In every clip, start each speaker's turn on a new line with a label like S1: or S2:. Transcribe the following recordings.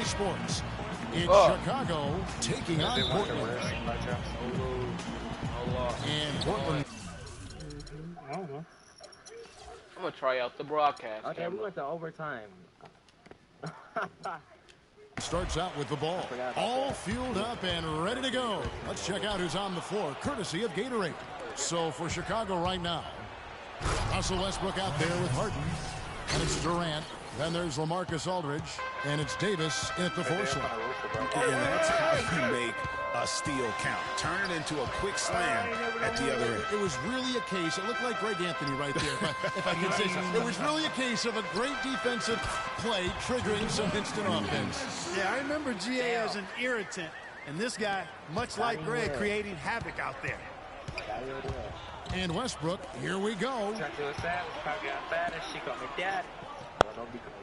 S1: Sports. It's Chicago taking on Portland. And Portland.
S2: I don't know.
S3: I'm going to try out the broadcast.
S2: Okay, we went to overtime.
S1: Starts out with the ball. All fueled up and ready to go. Let's check out who's on the floor, courtesy of Gatorade. So for Chicago right now, Russell Westbrook out there with Harden. And it's Durant. Then there's LaMarcus Aldridge. And it's Davis in at the 4 slot.
S4: And that's how you make a steal count. Turn it into a quick slam at the other end.
S1: It was really a case, it looked like Greg Anthony right there, if I can say so. It was really a case of a great defensive play triggering some instant offense.
S5: Yeah, I remember GA as an irritant. And this guy, much like Greg, creating havoc out there.
S1: And Westbrook, here we go.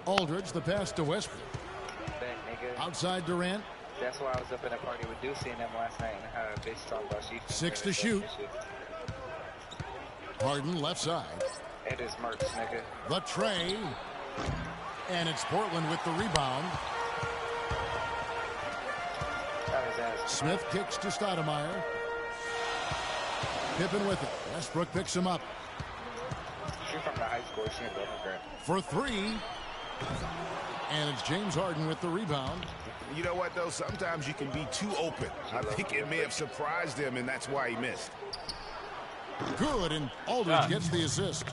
S1: Aldridge, the pass to Westbrook. Outside Durant.
S6: That's why I was up in a party with Deucey and them last night and had a big strong ball.
S1: 6 to shoot. Harden left side.
S6: It is Mertz, nigga.
S1: The tray. And it's Portland with the rebound. Smith kicks to Stoudemire. Pippen with it. Westbrook picks him up.
S6: She's from the high school. She ain't going
S1: for 3. And it's James Harden with the rebound.
S4: You know what, though? Sometimes you can be too open. I think it may have surprised him, and that's why he missed.
S1: Good, and Aldridge gets the assist.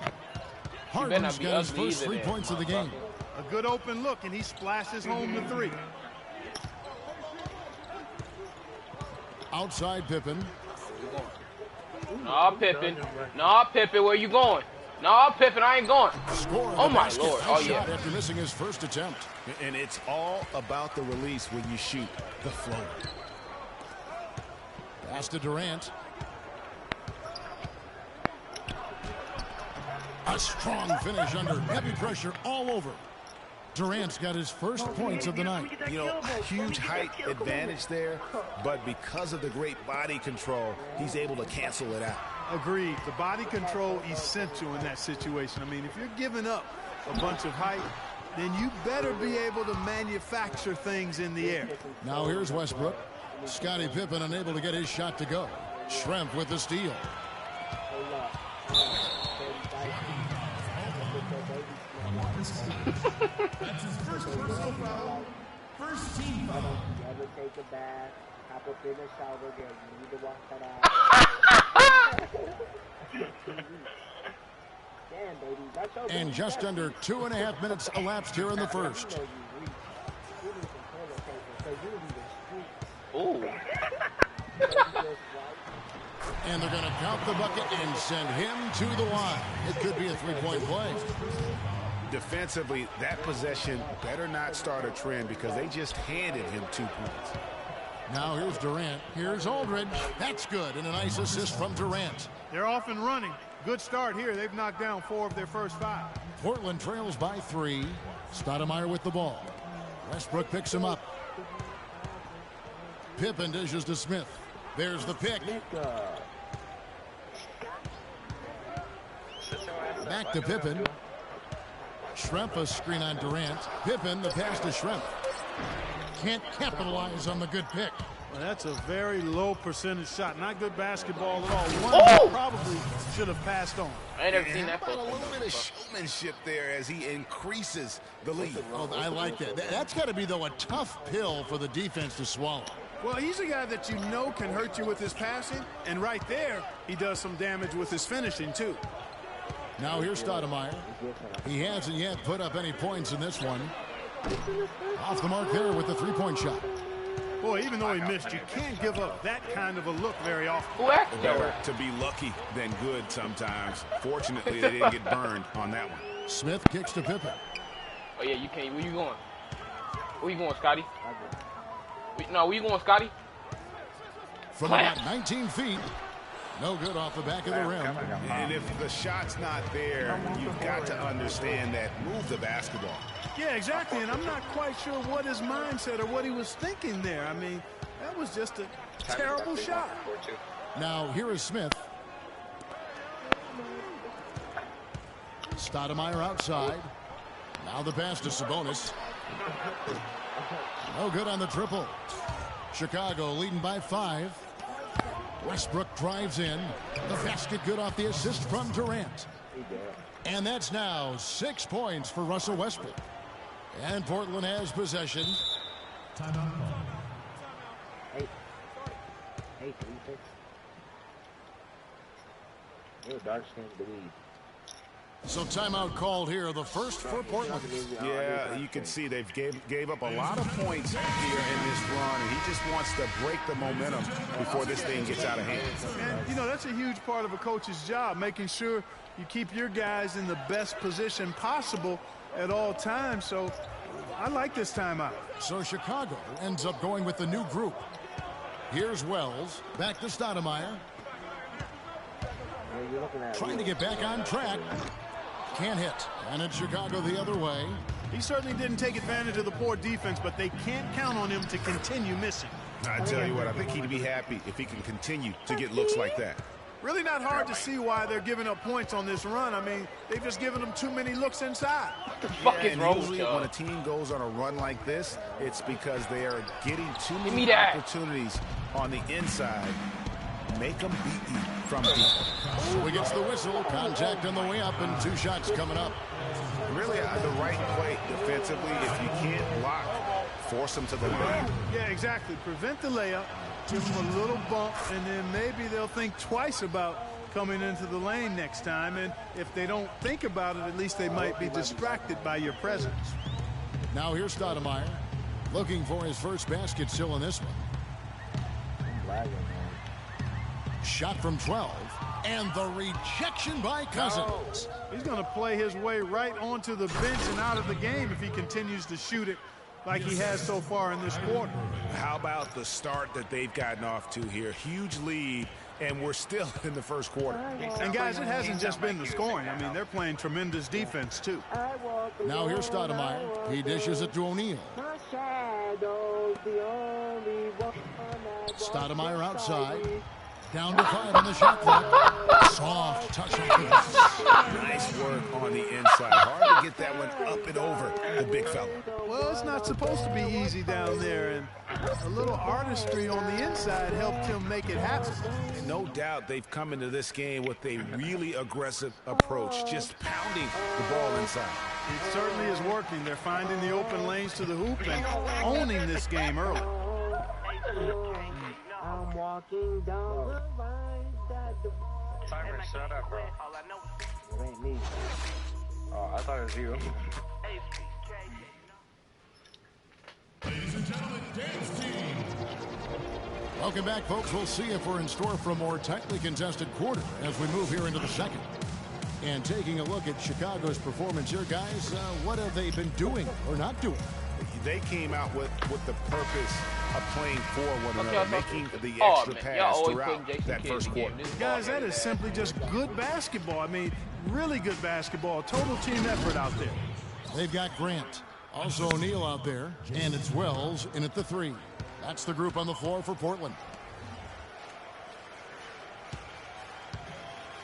S1: Harden's got his first 3 points of the game.
S5: A good open look, and he splashes home the 3.
S1: Outside Pippen.
S3: Nah, Pippen. Nah, Pippen, where you going? Nah, Pippen, I ain't going. Oh, my Lord. Oh, yeah.
S1: After missing his first attempt.
S4: And it's all about the release when you shoot the flow.
S1: Pass to Durant. A strong finish under heavy pressure all over. Durant's got his first points of the night.
S4: You know, huge height advantage there, but because of the great body control, he's able to cancel it out.
S5: Agreed. The body control essential in that situation. I mean, if you're giving up a bunch of height, then you better be able to manufacture things in the air.
S1: Now here's Westbrook. Scottie Pippen unable to get his shot to go. Schrempf with the steal.
S7: That's his first personal foul. First team foul.
S2: Ever take a bath, hop up in the shower, girl, you need to wash that out. Damn, baby. That's so
S1: and just under 2.5 minutes elapsed here in the first.
S3: Ooh.
S1: And they're going to count the bucket and send him to the line. It could be a 3-point play.
S4: Defensively, that possession better not start a trend because they just handed him 2 points.
S1: Now here's Durant. Here's Aldridge. That's good. And a nice assist from Durant.
S5: They're off and running. Good start here. They've knocked down 4 of their first 5.
S1: Portland trails by 3. Stoudemire with the ball. Westbrook picks him up. Pippen dishes to Smith. There's the pick. Back to Pippen. Schrempf a screen on Durant. Pippen, the pass to Schrempf. Can't capitalize on the good pick.
S5: Well, that's a very low percentage shot. Not good basketball at all. One
S3: Oh!
S5: probably should have passed on.
S3: I ain't never seen that
S4: How about a
S3: before.
S4: little bit of showmanship there as he increases the lead.
S1: Oh, I like that. That's got to be, though, a tough pill for the defense to swallow.
S5: Well, he's a guy that you know can hurt you with his passing, and right there, he does some damage with his finishing, too.
S1: Now here's Stoudemire. He hasn't yet put up any points in this one. Off the mark there with the 3-point shot.
S5: Boy, even though he missed, you can't give up that kind of a look very often.
S4: Better to be lucky than good sometimes. Fortunately, they didn't get burned on that one.
S1: Smith kicks to Pippen.
S3: Oh, yeah, you can't. Where you going? Where you going, Scotty? No, where you going, Scotty?
S1: From about 19 feet. No good off the back of the rim.
S4: And if the shot's not there, you've got to understand that move the basketball.
S5: Yeah, exactly, and I'm not quite sure what his mindset or what he was thinking there. I mean, that was just a terrible shot.
S1: Now, here is Smith. Stoudemire outside. Now the pass to Sabonis. No good on the triple. Chicago leading by 5. Westbrook drives in. The basket good off the assist from Durant. And that's now 6 points for Russell Westbrook. And Portland has possession.
S2: Timeout. Hey, 3-6. You're a dark skinned lead.
S1: So timeout called here, the first for Portland.
S4: Yeah, you can see they've gave up a lot of points here in this run, and he just wants to break the momentum before this thing gets out of hand.
S5: And, you know, that's a huge part of a coach's job, making sure you keep your guys in the best position possible at all times. So I like this timeout.
S1: So Chicago ends up going with the new group. Here's Wells, back to Stoudemire. Trying to get back on track. Can't hit. And it's Chicago the other way.
S5: He certainly didn't take advantage of the poor defense, but they can't count on him to continue missing.
S4: I tell you what, I think he'd be happy if he can continue to get looks like that.
S5: Really not hard to see why they're giving up points on this run. I mean, they've just given them too many looks inside.
S3: What the fuck is wrong with
S4: usually
S3: y'all?
S4: when a team goes on a run like this, it's because they are getting too many opportunities on the inside. Make them beat you from deep.
S1: So he gets the whistle. Contact on the way up and 2 shots coming up.
S4: Really the right play defensively. If you can't block, force them to the lane.
S5: Yeah, exactly. Prevent the layup, give them a little bump, and then maybe they'll think twice about coming into the lane next time. And if they don't think about it, at least they might be distracted by your presence.
S1: Now here's Stoudemire, looking for his first basket still in this one. Shot from 12, and the rejection by Cousins.
S5: He's going to play his way right onto the bench and out of the game if he continues to shoot it like he has so far in this quarter.
S4: How about the start that they've gotten off to here? Huge lead, and we're still in the first quarter.
S5: And, guys, it hasn't just been the scoring. I mean, they're playing tremendous defense, too.
S1: Now here's Stoudemire. He dishes it to O'Neal. Stoudemire outside. Down to 5 on the shot clock. Soft touch off the glass.
S4: Nice work on the inside. Hard to get that one up and over the big fella.
S5: Well, it's not supposed to be easy down there, and a little artistry on the inside helped him make it happen.
S4: And no doubt they've come into this game with a really aggressive approach, just pounding the ball inside.
S5: It certainly is working. They're finding the open lanes to the hoop and owning this game early.
S2: I'm walking down the line that the
S6: Timer, shut up, bro.
S2: It ain't me.
S6: Oh, I thought it was you.
S7: Ladies and gentlemen, dance team.
S1: Welcome back, folks. We'll see if we're in store for a more tightly contested quarter as we move here into the second. And taking a look at Chicago's performance here, guys, what have they been doing or not doing?
S4: They came out with the purpose of playing for one another, making the extra pass throughout that first quarter.
S5: Guys, that is simply just good basketball. I mean, really good basketball. Total team effort out there.
S1: They've got Grant, also O'Neal out there, and it's Wells in at the 3. That's the group on the floor for Portland.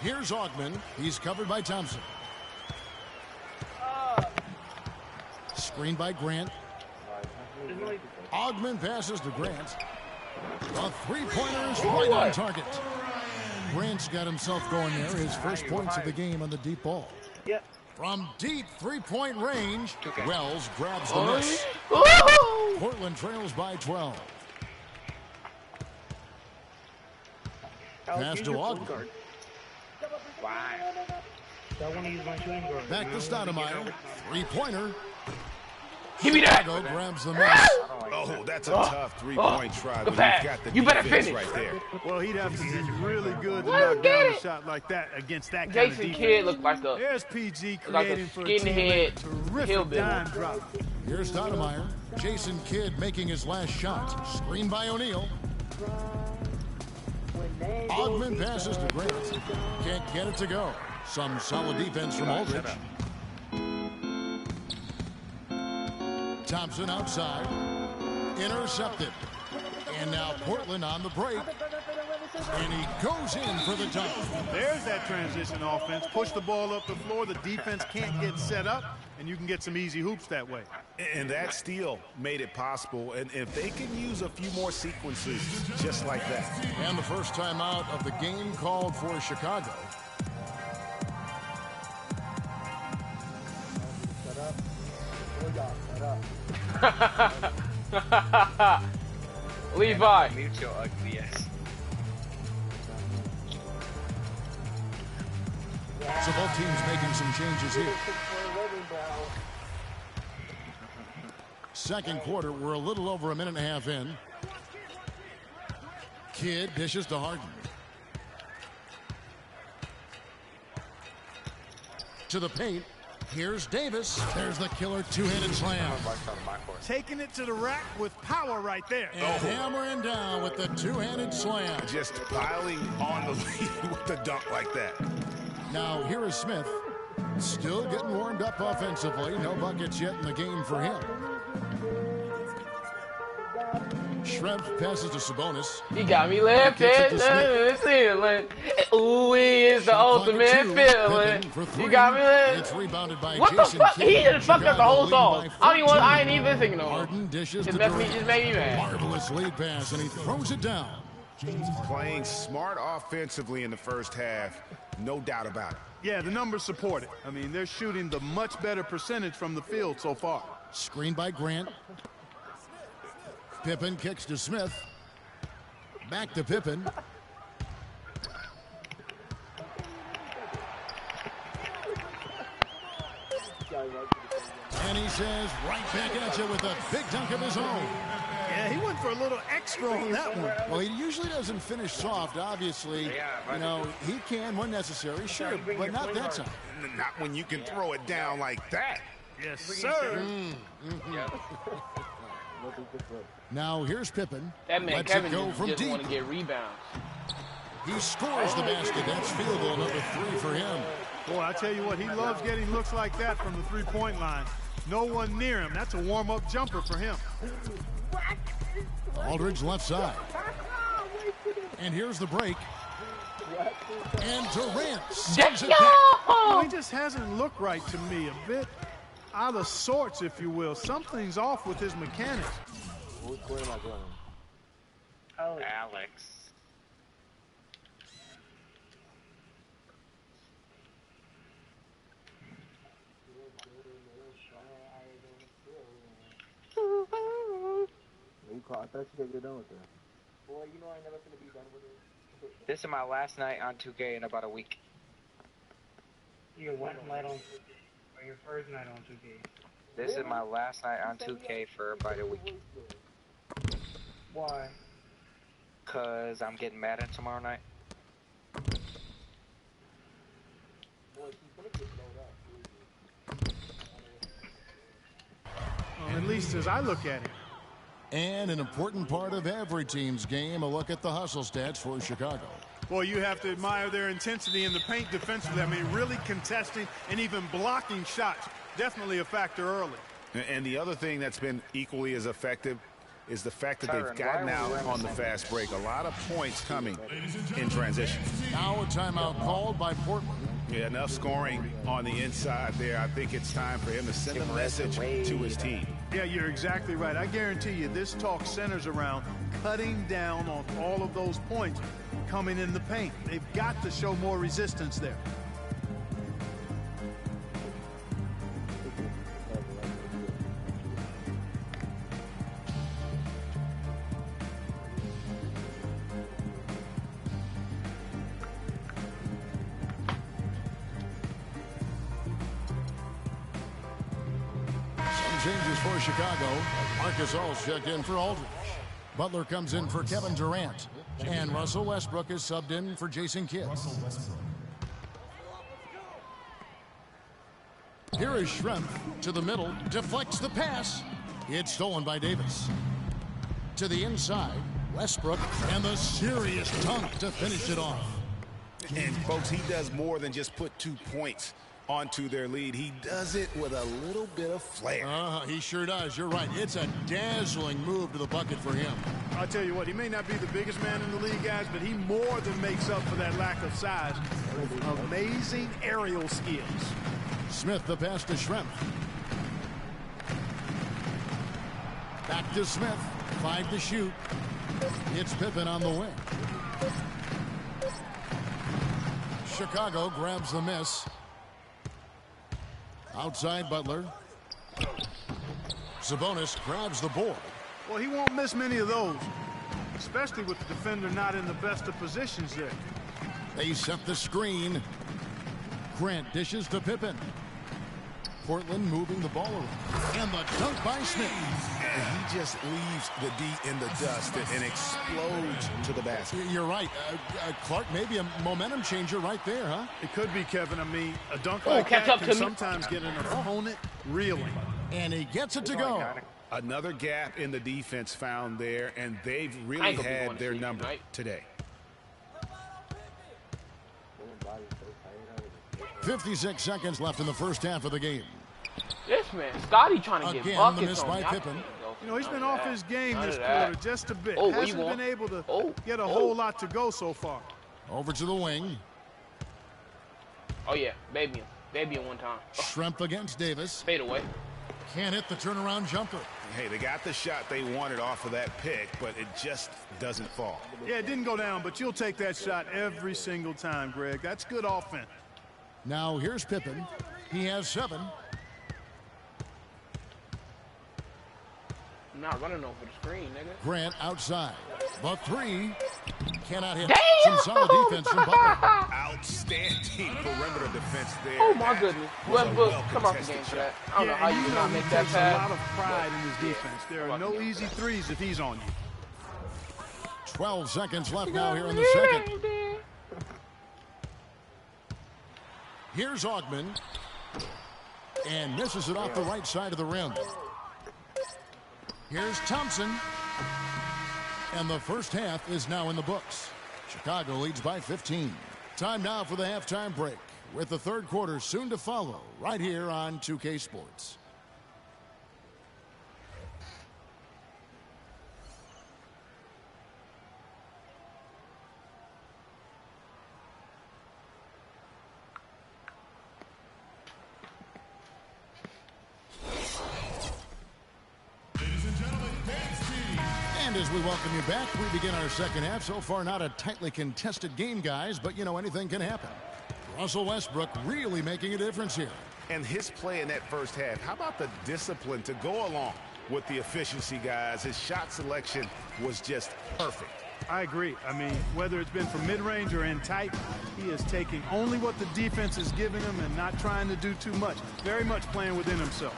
S1: Here's Augman. He's covered by Thompson. Screened by Grant. Augman passes to Grant. The three-pointer is right on target. Grant's got himself going there. His first points of the game on the deep ball. From deep three-point range, Wells grabs the miss. Portland trails by 12. Pass to Augman. Back to Stoudemire. Three-pointer.
S3: Give me that.
S1: Chicago grabs the miss.
S4: Oh, that's a tough three-point try. But
S3: pass.
S4: he's got the
S3: You better
S4: defense
S3: finish.
S4: right there.
S5: Well, he'd have to be really good to
S3: Well,
S5: knock
S3: get
S5: down a
S3: it.
S5: shot like that against that kind of
S3: Jason
S5: defense.
S3: Kidd looked like a
S5: There's PG
S3: like a
S5: creating for a
S3: skinhead
S5: teammate. Terrific
S3: hillbilly.
S5: dime drop.
S1: Here's Stoudemire. Jason Kidd making his last shot. Screened by O'Neal. Augman passes to Grant. Can't get it to go. Some solid defense from Aldridge. Thompson outside. Intercepted. And now Portland on the break. And he goes in for the dunk.
S5: There's that transition offense. Push the ball up the floor. The defense can't get set up, and you can get some easy hoops that way.
S4: And that steal made it possible. And if they can use a few more sequences just like that.
S1: And the first time out of the game called for Chicago.
S3: Levi.
S6: Mute your ugly ass.
S1: So both teams making some changes here. Second quarter, we're a little over a minute and a half in. Kidd dishes to Harden. To the paint. Here's Davis. There's the killer two-handed slam.
S5: Taking it to the rack with power right there.
S1: And hammering down with the two-handed slam.
S4: Just piling on the lead with a dunk like that.
S1: Now here is Smith. Still getting warmed up offensively. No buckets yet in the game for him. Shrimp passes to Sabonis.
S3: He got me lifted to the ceiling. Ooh, he is the ultimate feeling. You got me lifted.
S1: It's rebounded by
S3: What
S1: Jason
S3: the fuck?
S1: Kidd.
S3: He just fucked up the whole song. I ain't even thinking no more.
S1: Harden dishes
S3: Just
S1: to
S3: made me mad.
S1: Marvelous lead pass, and he throws it down.
S4: Playing smart offensively in the first half, no doubt about it.
S5: Yeah, the numbers support it. I mean, they're shooting the much better percentage from the field so far.
S1: Screen by Grant. Pippen kicks to Smith. Back to Pippen. And he says, right back at you with a big dunk of his own.
S5: Yeah, he went for a little extra on that one.
S1: Well, he usually doesn't finish soft, obviously. You know, he can when necessary, sure, but not that time.
S4: Not when you can throw it down like that.
S5: Yes, sir.
S1: Now here's Pippen.
S3: That man
S1: Lets
S3: Kevin
S1: it go from
S3: just
S1: deep.
S3: want to get rebounds.
S1: He scores the basket. That's field goal number 3 for him.
S5: Boy, I tell you what, he loves getting looks like that from the three-point line. No one near him. That's a warm-up jumper for him.
S1: Aldridge left side. And here's the break. And Durant sends it back.
S5: Well, he just hasn't looked right to me. A bit out of sorts, if you will. Something's off with his mechanics.
S6: Oh, Alex.
S2: I thought you were done with it. Boy, you know I never gonna be done with it.
S6: This is my last night on 2K in about a week.
S8: Your what night on 2K? Or your first night on 2K?
S6: This is my last night on 2K for about a week.
S8: Why?
S6: Cause I'm getting Madden tomorrow night.
S5: Well, at least as I look at it.
S1: And an important part of every team's game, a look at the hustle stats for Chicago.
S5: Boy, you have to admire their intensity in the paint defensively. I mean, really contesting and even blocking shots. Definitely a factor early.
S4: And the other thing that's been equally as effective is the fact that they've gotten out on the fast break. A lot of points coming in transition.
S1: Now a timeout called by Portland.
S4: Yeah, enough scoring on the inside there. I think it's time for him to send a message to his team.
S5: Yeah, you're exactly right. I guarantee you this talk centers around cutting down on all of those points coming in the paint. They've got to show more resistance there.
S1: Changes for Chicago. Marcus All's checked in for Aldridge. Butler comes in for Kevin Durant. And Russell Westbrook is subbed in for Jason Kidd. Here is Shrimp to the middle. Deflects the pass. It's stolen by Davis. To the inside. Westbrook. And the serious dunk to finish it off.
S4: And, folks, he does more than just put 2 points onto their lead. He does it with a little bit of flair.
S1: He sure does. You're right. It's a dazzling move to the bucket for him.
S5: I'll tell you what, he may not be the biggest man in the league, guys, but he more than makes up for that lack of size with amazing aerial skills.
S1: Smith the pass to Shrimp. Back to Smith. 5 to shoot. It's Pippen on the wing. Chicago grabs the miss. Outside Butler. Sabonis grabs the board.
S5: Well, he won't miss many of those, especially with the defender not in the best of positions there.
S1: They set the screen. Grant dishes to Pippen. Portland moving the ball around. And the dunk by Smith.
S4: And he just leaves the D in the dust and explodes to the basket.
S1: You're right. Clark, maybe a momentum changer right there, huh?
S5: It could be, Kevin. I mean, a dunk like that can sometimes get an opponent reeling.
S1: And he gets it to go.
S4: Another gap in the defense found there, and they've really had their number today.
S1: 56 seconds left in the first half of the game.
S3: This man, Scotty trying to get buckets
S1: the miss by
S3: on
S1: Pippen.
S5: You know, he's been off his game this quarter just a bit. Hasn't been able to get a whole lot to go so far.
S1: Over to the wing.
S3: Oh, yeah. Baby him one time.
S1: Schrempf against Davis.
S3: Fade away.
S1: Can't hit the turnaround jumper.
S4: Hey, they got the shot they wanted off of that pick, but it just doesn't fall.
S5: Yeah, it didn't go down, but you'll take that shot every single time, Greg. That's good offense.
S1: Now here's Pippen. He has 7.
S3: I'm not running over the screen, nigga.
S1: Grant outside. The 3. Cannot hit.
S3: Damn!
S1: Some solid defense from Butler.
S4: Outstanding perimeter defense there.
S3: Oh, my goodness. Westbrook, come off the game for that. I don't know how you did not make that
S5: pass.
S3: pass.
S5: A lot of pride in his defense. There are no easy threes if he's on you.
S1: 12 seconds left now here in the second. Here's Augman. And misses it off the right side of the rim. Here's Thompson. And the first half is now in the books. Chicago leads by 15. Time now for the halftime break, with the third quarter soon to follow right here on 2K Sports. As we welcome you back, we begin our second half. So far, not a tightly contested game, guys, but, you know, anything can happen. Russell Westbrook really making a difference here.
S4: And his play in that first half, how about the discipline to go along with the efficiency, guys? His shot selection was just perfect.
S5: I agree. I mean, whether it's been from mid-range or in tight, he is taking only what the defense is giving him and not trying to do too much. Very much playing within himself.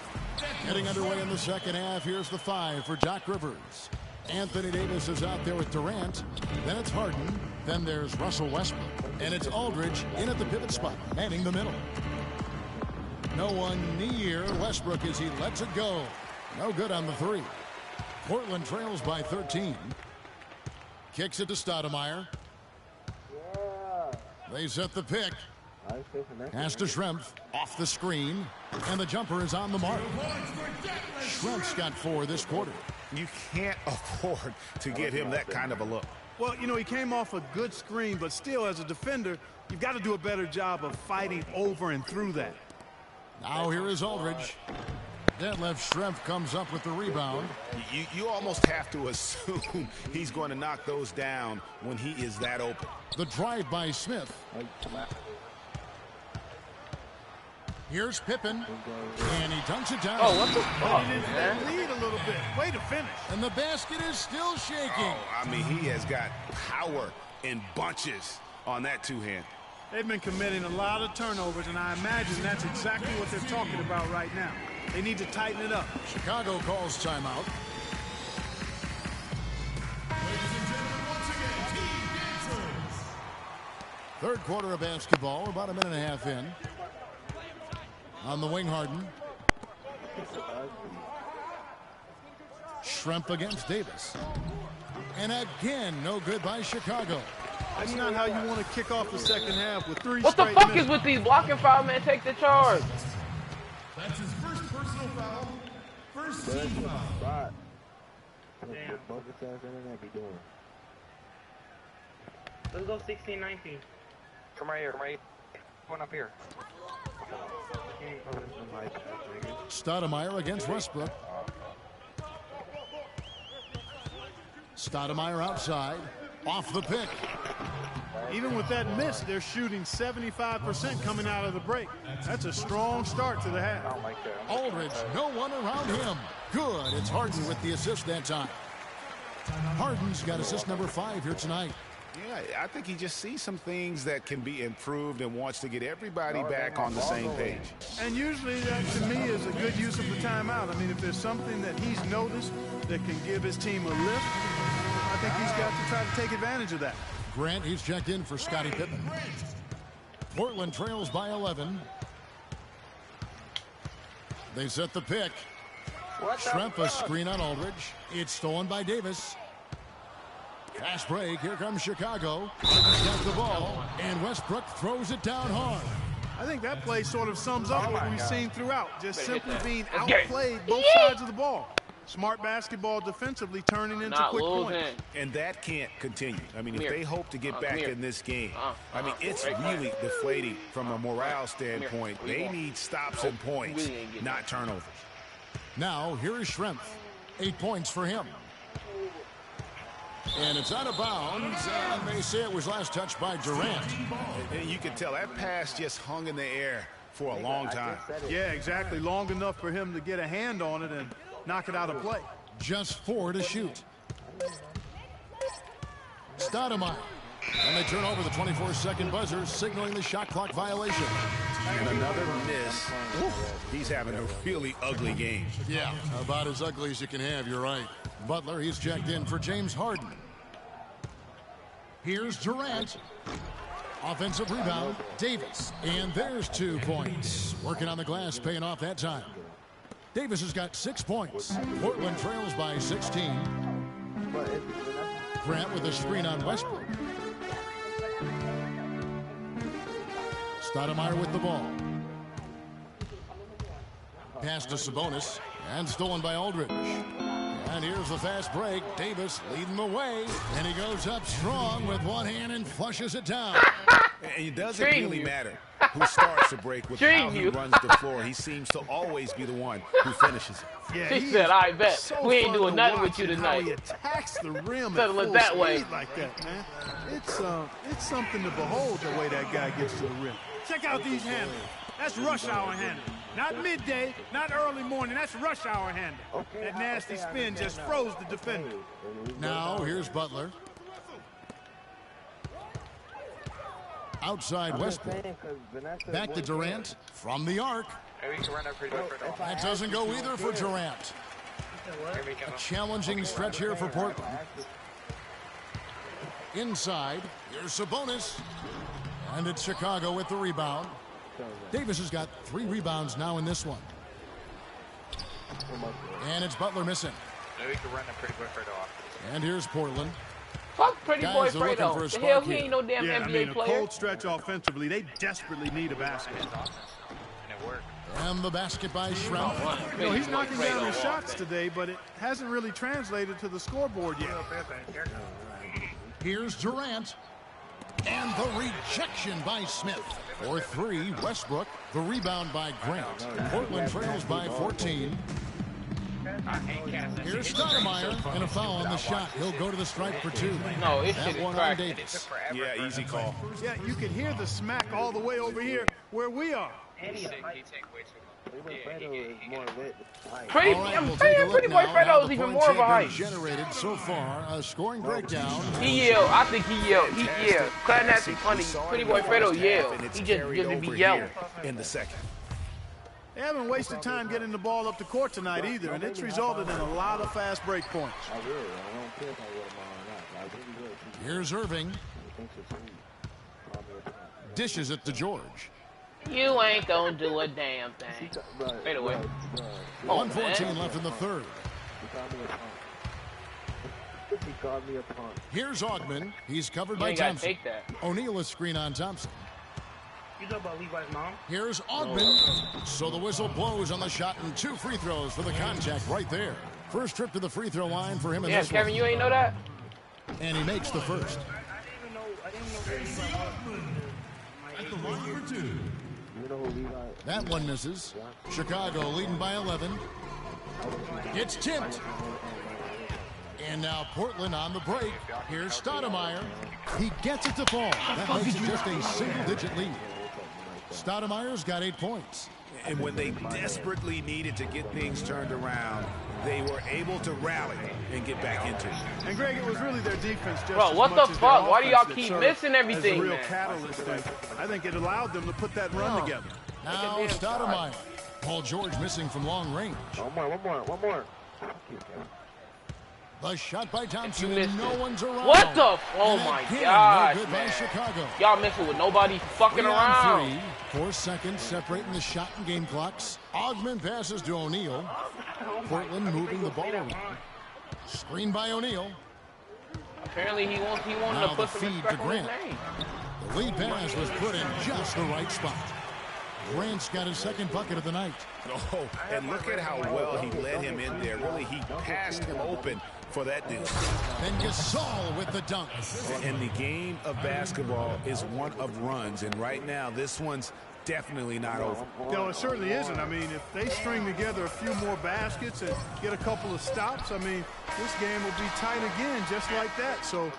S1: Getting underway in the second half, here's the 5 for Doc Rivers. Anthony Davis is out there with Durant. Then it's Harden. Then there's Russell Westbrook. And it's Aldridge in at the pivot spot, manning the middle. No one near Westbrook as he lets it go. No good on the 3. Portland trails by 13. Kicks it to Stoudemire. They set the pick. Pass to Schrempf. Off the screen. And the jumper is on the mark. Schrempf's got 4 this quarter.
S4: You can't afford to get him that kind of a look.
S5: Well, you know, he came off a good screen, but still, as a defender, you've got to do a better job of fighting over and through that.
S1: Now here is Aldridge. Detlef Schrempf comes up with the rebound.
S4: You almost have to assume he's going to knock those down when he is that open.
S1: The drive by Smith. Here's Pippen, and he dunks it down.
S3: Oh, what the fuck,
S5: man? Lead a little bit. Way to finish.
S1: And the basket is still shaking.
S4: Oh, I mean, he has got power in bunches on that two-hand.
S5: They've been committing a lot of turnovers, and I imagine that's exactly what they're talking about right now. They need to tighten it up.
S1: Chicago calls timeout. Third quarter of basketball, about a minute and a half in. On the wing, Harden. Schrempf against Davis. And again, no good by Chicago.
S5: That's not how you want to kick off the second half with 3
S3: What the
S5: straight
S3: fuck
S5: minutes.
S3: is with these blocking foul, man? Take the charge.
S7: That's his first personal foul. First team foul.
S2: Damn.
S8: Let's go 16-19.
S6: Come right here, come right here. One up here.
S1: Stoudemire against Westbrook. Stoudemire outside. Off the pick.
S5: Even with that miss, they're shooting 75% coming out of the break. That's a strong start to the half.
S1: Aldridge, no one around him. Good. It's Harden with the assist that time. Harden's got assist number 5 here tonight.
S4: Yeah, I think he just sees some things that can be improved and wants to get everybody back on the same page.
S5: And usually that, to me, is a good use of the timeout. I mean, if there's something that he's noticed that can give his team a lift, I think he's got to try to take advantage of that.
S1: Grant, he's checked in for Scottie Pippen. Portland trails by 11. They set the pick. Schrempf a screen on Aldridge. It's stolen by Davis. Fast break. Here comes Chicago. Harden's got the ball, and Westbrook throws it down hard.
S5: I think that play sort of sums up what we've seen throughout. Just simply being outplayed both sides of the ball. Smart basketball defensively turning into quick points.
S4: And that can't continue. I mean, if they hope to get back in this game, I mean, it's really deflating from a morale standpoint. They need stops and points, not turnovers.
S1: Now, here is Schrempf. 8 points for him. And it's out of bounds, and they say it was last touched by Durant.
S4: And you can tell that pass just hung in the air for a long time.
S5: Yeah, exactly. Long enough for him to get a hand on it and knock it out of play.
S1: Just 4 to shoot. Stoudemire. And they turn over the 24-second buzzer, signaling the shot clock violation.
S4: And another miss. He's having a really ugly game.
S1: Yeah, about as ugly as you can have, you're right. Butler, he's checked in for James Harden. Here's Durant. Offensive rebound, Davis. And there's 2 points. Working on the glass, paying off that time. Davis has got 6 points. Portland trails by 16. Grant with a screen on Westbrook. Stoudemire with the ball. Pass to Sabonis. And stolen by Aldridge. And here's the fast break. Davis leading the way. And he goes up strong with one hand and flushes it down.
S4: And it doesn't really matter who starts the break with how he runs the floor. He seems to always be the one who finishes it.
S5: Yeah,
S3: he said, I bet.
S5: So
S3: we ain't doing nothing with you tonight.
S5: He attacks the rim
S3: Settle it that way.
S5: like that, man. It's something to behold the way that guy gets to the rim. Check out these handles. That's rush hour handle. Not midday, not early morning. That's rush hour handle. That nasty spin just froze the defender.
S1: Now here's Butler. Outside Westbrook. Back to Durant from the arc. That doesn't go either for Durant. A challenging stretch here for Portland. Inside, here's Sabonis. And it's Chicago with the rebound. Davis has got 3 rebounds now in this one. And it's Butler missing. And here's Portland.
S3: Fuck Pretty Boy Fredo. The hell, he ain't no damn NBA player.
S5: A cold stretch offensively. They desperately need a basket.
S1: And the basket by Schrempf.
S5: You know, he's knocking down his shots today, but it hasn't really translated to the scoreboard yet.
S1: Here's Durant. And the rejection by Smith. For 3, Westbrook. The rebound by Grant. Portland trails by 14. Here's Stoudemire, and a foul on the shot. He'll go to the stripe for 2.
S3: No, it's
S1: that one on Davis.
S4: Yeah, easy call.
S5: Yeah, you can hear the smack all the way over here where we are.
S3: Pretty Boy Fredo is even more of a hype.
S1: Generated so far, a scoring breakdown.
S3: He yelled. I think he yelled. He yelled. Class Nasty funny. Pretty Boy Fredo yelled. He just be yelling.
S4: In the second.
S5: They haven't wasted time getting the ball up the court tonight either, and it's resulted in a lot of fast break points.
S1: Here's Irving. Dishes it to George.
S3: You ain't gonna do a damn thing. Fade away.
S1: 1:14 left in the third. Here's Augman. He's covered by Thompson. O'Neal is screen on Thompson.
S8: You know about Levi's mom?
S1: Here's Augman. So the whistle blows on the shot and 2 free throws for the contact right there. First trip to the free throw line for him in this
S3: Kevin,
S1: one.
S3: you ain't know that?
S1: And he makes the first.
S8: I didn't know
S7: At the line for 2.
S1: That one misses. Chicago leading by 11. It's tipped. And now Portland on the break. Here's Stoudemire. He gets it to fall. That makes it just a single-digit lead. Stoudemire's got 8 points.
S4: And when they desperately needed to get things turned around, they were able to rally and get back into it.
S5: And Greg, it was really their defense. Just
S3: Bro, what the fuck? Why do y'all keep missing everything,
S5: as a real
S3: man?
S5: catalyst, and I think it allowed them to put that run together.
S1: Now Stoudemire. Paul George missing from long range.
S2: One more.
S1: The shot by Thompson, and no one's around.
S3: What the? Oh my gosh,
S1: no good by Chicago.
S3: Y'all missing with nobody fucking around.
S1: 4 seconds separating the shot and game clocks. Ogman passes to O'Neal. Portland moving the ball around. Screen by O'Neal.
S3: Apparently he wanted to put some respect on his name.
S1: The lead pass was put in just the right spot. Grant's got his second bucket of the night.
S4: Oh, and look at how well he led him in there. Really, he passed him open for that dude.
S1: Then Gasol with the dunk.
S4: And the game of basketball is one of runs, and right now this one's definitely not over.
S5: No, it certainly isn't. I mean, if they string together a few more baskets and get a couple of stops, I mean, this game will be tight again just like that. So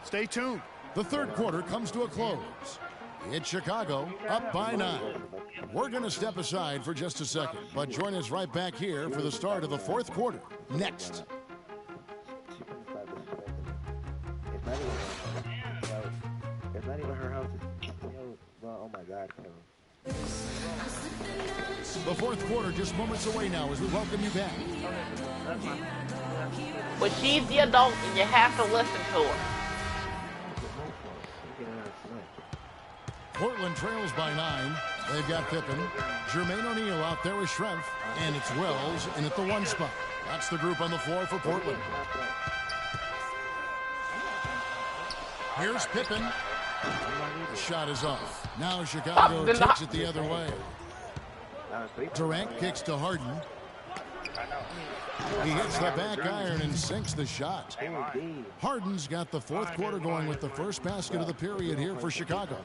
S5: stay tuned.
S1: The third quarter comes to a close. It's Chicago up by 9. We're going to step aside for just a second, but join us right back here for the start of the fourth quarter. Next.
S2: It's not even her house. Oh my God.
S1: The fourth quarter just moments away now as we welcome you back.
S3: But she's the adult and you have to listen to her.
S1: Portland trails by 9. They've got Pippen. Jermaine O'Neal out there with Schrempf. And it's Wells in at the 1 spot. That's the group on the floor for Portland. Here's Pippen. The shot is off. Now Chicago takes it the other way. Durant kicks to Harden. He hits the back iron and sinks the shot. Harden's got the fourth quarter going with the first basket of the period here for Chicago.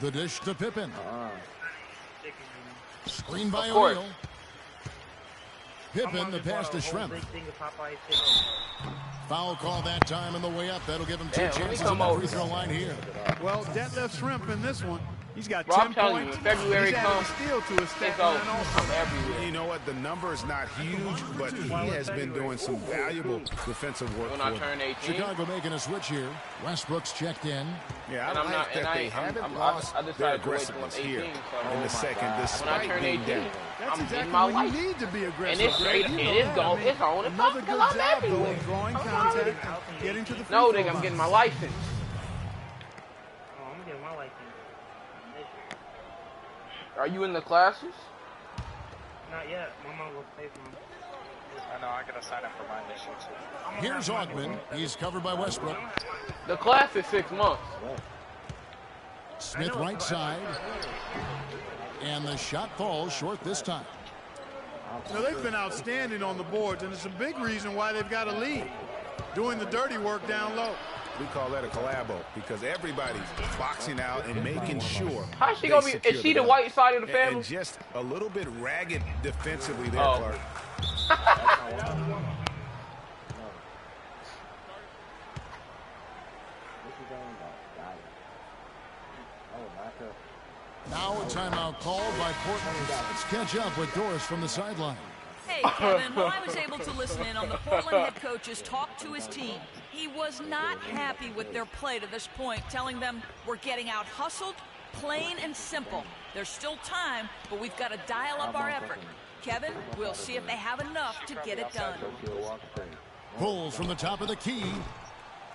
S1: The dish to Pippen. Screen by O'Neal. Pippen, the pass to Schrempf. Foul call that time on the way up. That'll give him 2 chances on the free throw line here.
S5: Well, that left Schrempf in this one. He's got
S3: Bro,
S5: 10
S3: I'm telling
S5: points.
S3: you, February comes,
S5: steal to his stat
S3: it's
S5: line
S3: over.
S5: also.
S3: I'm everywhere.
S4: You know what? The number is not huge, but he has been doing some valuable defensive work
S3: When
S4: for
S3: I
S4: them.
S3: turn 18,
S1: Chicago making a switch here. Westbrook's checked in.
S4: Yeah,
S3: and
S4: I
S3: I'm
S4: like
S3: not,
S4: that they haven't lost
S3: I
S4: their
S3: decided to wait till I'm
S4: aggressiveness
S3: 18.
S4: here
S3: So
S4: in the second,
S3: when I
S4: despite
S3: turn
S4: being
S3: 18,
S4: down.
S5: That's
S3: I'm
S5: exactly
S3: in my
S5: when
S3: life.
S5: you need to be aggressive.
S3: And it's straight,
S5: You know
S3: it is
S5: that.
S3: going,
S5: I mean,
S3: it's on the
S5: another
S3: top,
S5: good
S3: I'm
S5: job, though,
S3: everywhere.
S5: of drawing
S3: I'm
S5: contact
S3: already-
S5: and getting to the free
S3: No,
S5: throw
S3: nigga, I'm
S5: line.
S3: getting my license.
S8: Oh, I'm getting my license.
S3: Are you in the classes?
S8: Not yet. My mom will pay for me.
S6: I know, I gotta sign up for mine this year too.
S1: Here's Ogman. He's covered by Westbrook.
S3: The class is 6 months.
S1: Smith right side. And the shot falls short this time.
S5: Now, they've been outstanding on the boards, and it's a big reason why they've got a lead. Doing the dirty work down low.
S4: We call that a collabo because everybody's boxing out and making sure.
S3: How's she
S4: they
S3: gonna be?
S4: secure
S3: Is she the
S4: ball.
S3: white side of the family?
S4: And just a little bit ragged defensively there,
S3: Oh.
S4: Clark.
S1: Now a timeout called by Portland. Let's catch up with Doris from the sideline.
S9: Hey, Kevin, well, I was able to listen in on the Portland head coach's talk to his team. He was not happy with their play to this point, telling them we're getting out hustled, plain and simple. There's still time, but we've got to dial up our effort. Kevin, we'll see if they have enough to get it done.
S1: Pulls from the top of the key.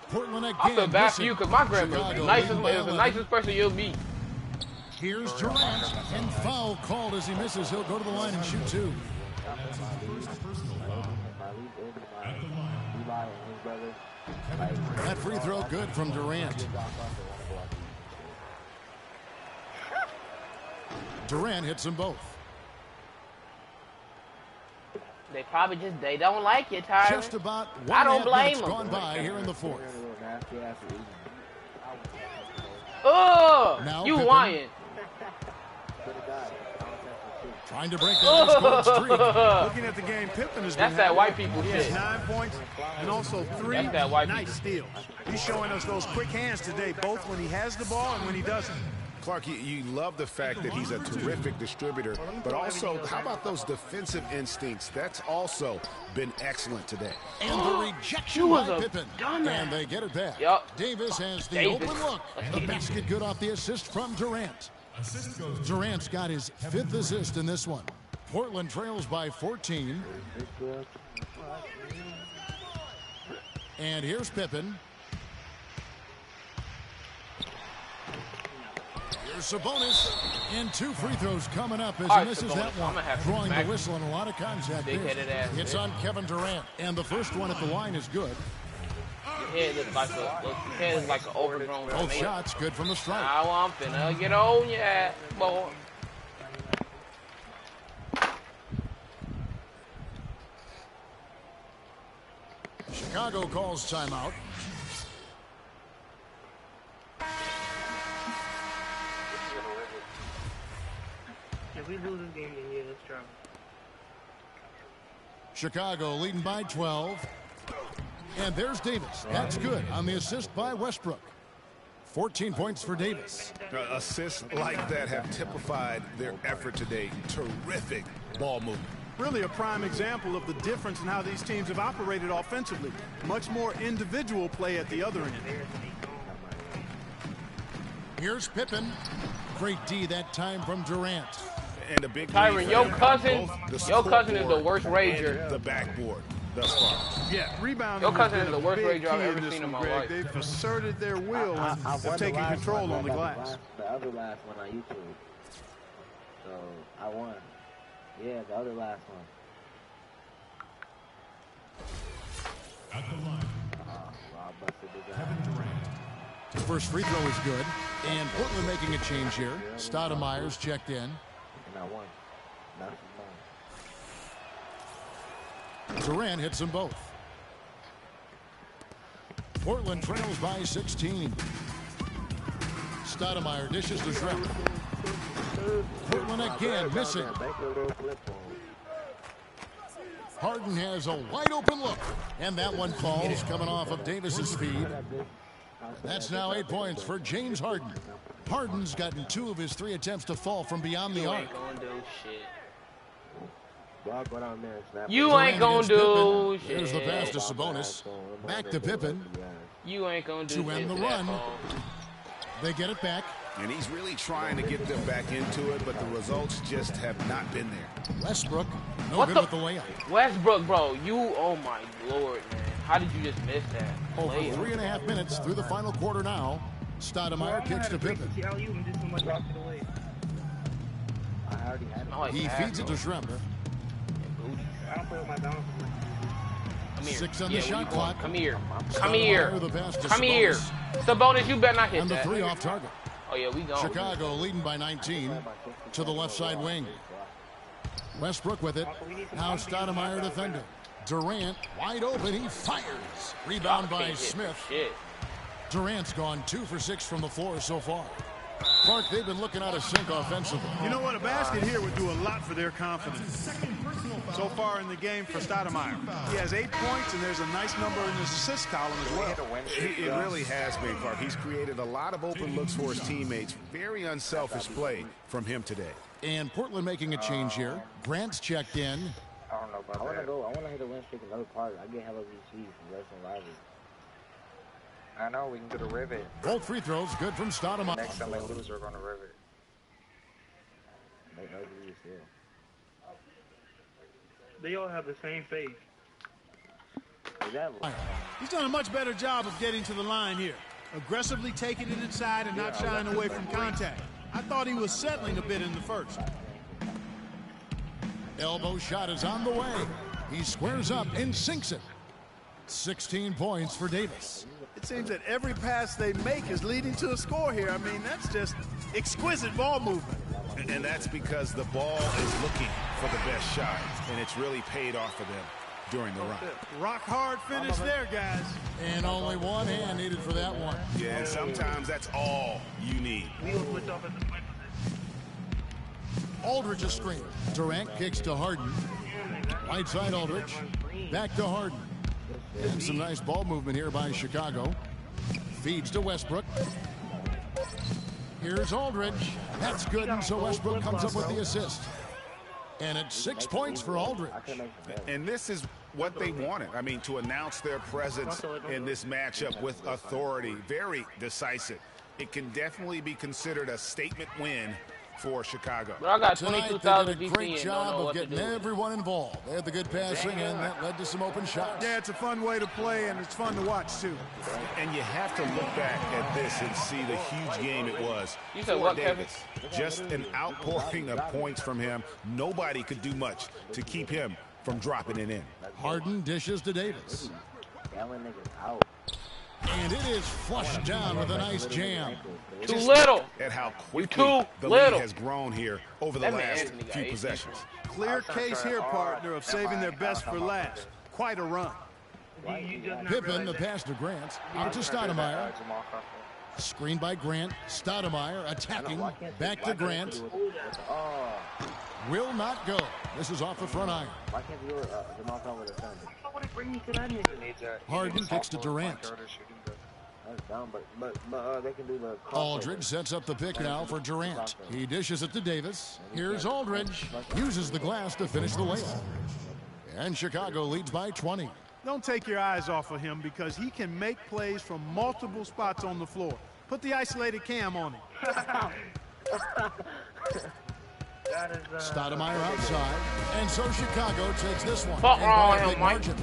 S1: Portland again.
S3: I feel bad for
S1: missing.
S3: you because my grandmother is the nicest person you'll meet.
S1: Here's Durant, and foul called as he misses. He'll go to the line and shoot 2. That free throw good from Durant. Durant hits them both.
S3: They probably they don't like you, Tyler.
S1: Just about
S3: I don't
S1: 1.5
S3: blame
S1: minutes
S3: them.
S1: gone by here in the fourth.
S3: Oh,
S1: Now
S3: you
S1: Pippen.
S3: lying.
S1: Trying to break that scored streak.
S5: Looking at the game, Pippen has been
S3: That's that white people shit.
S5: 9 points and also 3
S3: That's that white
S5: nice steals. He's showing us those quick hands today, both when he has the ball and when he doesn't.
S4: Clark, you love the fact that he's a terrific distributor, but also, how about those defensive instincts? That's also been excellent today.
S1: And the rejection by Pippen. And they get it back.
S3: Yep.
S1: Davis has the open look. The basket good off the assist from Durant. Durant's got his 5th assist in this one. Portland trails by 14. And here's Pippen. Here's Sabonis. And 2 free throws coming up as he misses that one. Drawing the whistle and a lot of contact. It's on Kevin Durant. And the first one at the line is good.
S3: Head looks like an overgrown.
S1: Both shots good from the stripe.
S3: Now I'm finna get on ya, boy.
S1: Chicago calls timeout.
S8: If we lose this game, then yeah, let's travel.
S1: Chicago leading by 12. And there's Davis. That's good on the assist by Westbrook. 14 points for Davis.
S4: Assists like that have typified their effort today. Terrific ball movement.
S5: Really a prime example of the difference in how these teams have operated offensively. Much more individual play at the other end.
S1: Here's Pippen. Great D that time from Durant.
S4: And a big
S3: Tyron, your cousin is the worst rager.
S4: The backboard thus far.
S5: Yeah, rebounding.
S3: Your cousin is the worst rager I've ever seen in my life.
S5: They've asserted their will of taking control on the glass.
S2: The other last one on YouTube. So I won. Yeah, the other last one.
S7: At the line,
S2: Rob busted the
S7: Kevin Durant.
S1: First free throw is good. And Portland making a change here. Stoudemire's checked in.
S2: And I won. That's mine.
S1: Durant hits them both. Portland trails by 16. Stoudemire dishes to Schroeder. Portland again missing. Harden has a wide open look. And that one falls coming off of Davis's feed. That's now 8 points for James Harden. Harden's gotten 2 of his 3 attempts to fall from beyond the arc.
S3: You ain't gonna do shit.
S1: Here's the pass to Sabonis. Back to Pippen.
S3: You ain't gonna do
S1: shit. To end the run. They get it back.
S4: And he's really trying to get them back into it, but the results just have not been there.
S1: Westbrook, no good with the layup.
S3: Westbrook, bro, oh my Lord, man. How did you just miss that?
S1: Over 3.5 minutes through the final quarter now. Stoudemire kicks to Pippen. He feeds it to Schroeder. 6 on the shot clock.
S3: Come here.
S1: Sabonis,
S3: you better not hit
S1: and
S3: that.
S1: And the 3 off target.
S3: Oh, yeah, we go.
S1: Chicago leading by 19 to the left side wing. Westbrook with it. Now Stoudemire defending. Durant wide open. He fires. Rebound by Smith. Durant's gone 2 for 6 from the floor so far. Clark, they've been looking out of sync offensively.
S5: You know what? A basket here would do a lot for their confidence. So far in the game for Stoudemire. He has 8 points, and there's a nice number in his assist column as well.
S4: It really has been, Clark. He's created a lot of open looks for his teammates. Very unselfish play from him today.
S1: And Portland making a change here. Grant's checked in.
S2: I don't know about that. I want to hit a win streak another part. I get hella VCs from wrestling rivals.
S6: I know, we can do the rivet.
S1: Both free throws good from Stoudemire.
S6: Next time they lose, we're going to rivet.
S8: They all have the same face.
S5: He's done a much better job of getting to the line here. Aggressively taking it inside and not shying away from contact. I thought he was settling a bit in the first.
S1: Elbow shot is on the way. He squares up and sinks it. 16 points for Davis.
S5: It seems that every pass they make is leading to a score here. I mean, that's just exquisite ball movement.
S4: And that's because the ball is looking for the best shot, and it's really paid off for them during the run.
S5: Rock hard finish there, guys.
S1: And only one hand needed for that one.
S4: Yeah, and sometimes that's all you need.
S1: Aldridge's screen. Durant kicks to Harden. Right side Aldridge. Back to Harden. And some nice ball movement here by Chicago. Feeds to Westbrook. Here's Aldridge. That's good, and so Westbrook comes up with the assist. And it's 6 points for Aldridge.
S4: And this is what they wanted. I mean, to announce their presence in this matchup with authority. Very decisive. It can definitely be considered a statement win for Chicago.
S3: But I got
S1: Tonight,
S3: 22,000
S1: they did a
S3: DC
S1: great
S3: and
S1: job
S3: don't know
S1: of
S3: what to
S1: getting
S3: do.
S1: everyone involved. They had the good passing, and that led to some open shots.
S5: Yeah, it's a fun way to play, and it's fun to watch, too.
S4: And you have to look back at this and see the huge game it was
S3: You said
S4: for
S3: what, Kevin?
S4: Davis. Just an outpouring of points from him. Nobody could do much to keep him from dropping it in.
S1: Harden dishes to Davis.
S2: Yelling niggas out.
S1: And it is flushed down with a nice jam.
S3: Too little.
S4: At how quickly
S3: too
S4: the
S3: little.
S4: league has grown here over the
S3: That man
S4: last
S3: Anthony got
S4: few
S3: 8
S4: possessions.
S5: Clear case here, partner, of saving their best for last. Quite a run.
S1: Pippen, the pass to Grant. Out to Stoudemire. Screen by Grant. Stoudemire attacking. Back to Grant. Will not go. This is off the front iron.
S2: Why can't you Jamal Crawford or something?
S6: Bring me to that nigga.
S1: Harden kicks to Durant.
S2: That's dumb, but they can do the
S1: Aldridge sets up the pick now for Durant. He dishes it to Davis. Here's Aldridge. Uses the glass to finish the layup. And Chicago leads by 20.
S5: Don't take your eyes off of him because he can make plays from multiple spots on the floor. Put the isolated cam on him.
S1: Stoudemire outside. And so Chicago takes this one.
S3: Fuck
S1: And by
S3: wrong
S1: a
S3: with
S1: big
S3: him, Mike.
S1: margin.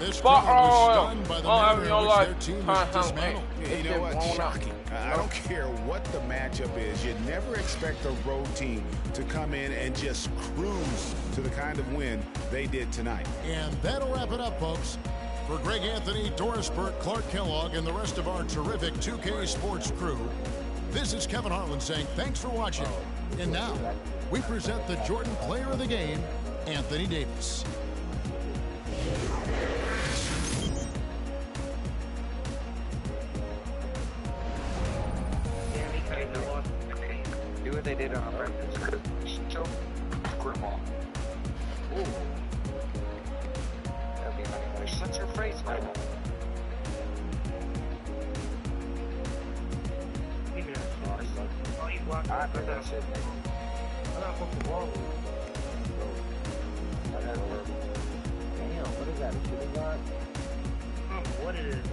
S1: This
S3: Fuck
S1: crowd was
S3: wrong
S1: stunned
S3: with
S1: by
S3: him.
S1: the
S3: Oh,
S1: manner in
S3: your
S1: which
S3: life.
S1: their team was dismantled.
S4: You know what? Shocking. I don't care what the matchup is. You never expect a road team to come in and just cruise to the kind of win they did tonight.
S1: And that'll wrap it up, folks. For Greg Anthony, Doris Burke, Clark Kellogg, and the rest of our terrific 2K Sports crew, this is Kevin Harlan saying thanks for watching. And now, we present the Jordan Player of the Game, Anthony Davis.
S6: Do what they did on purpose. Show grandma. Ooh. That'd be funny. Shut your face, man.
S8: Oh, you blocked
S6: I put that shit.
S8: I'm not supposed to wall.
S2: Damn, what is that? A shooting guard?
S8: I don't know what it is.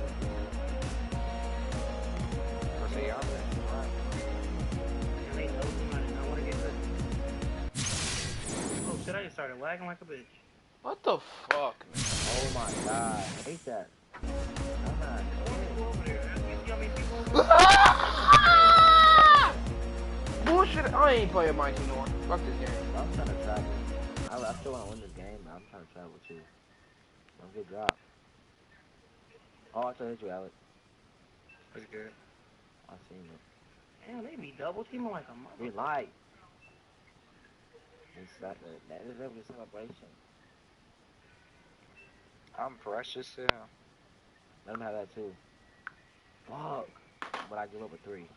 S6: What's he out there?
S8: And they told him I did not want to get hurt. Oh shit, I just started lagging like a bitch.
S3: What the fuck, man?
S2: Oh my god. I hate that. I'm not.
S8: Go over there. You see how many people?
S3: Bullshit. I ain't playing MyTeam no more. Fuck this game.
S2: I'm trying to travel. I still want to win this game, but I'm trying to travel too. Don't get dropped. Oh, I still hit you, Alex.
S6: That's good.
S2: I seen it.
S8: Damn, they be double teaming like a mother.
S2: We lied. That is every celebration.
S6: I'm precious, yeah.
S2: Let them have that too. Fuck. But I give up a 3.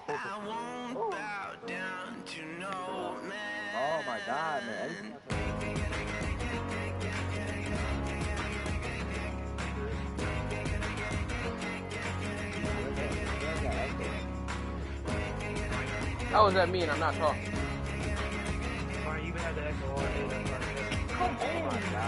S10: I won't bow down to no man.
S2: Oh my god, man.
S3: How is that mean? I'm not talking.
S8: Fine, you can have the echo all day.
S2: Oh my god.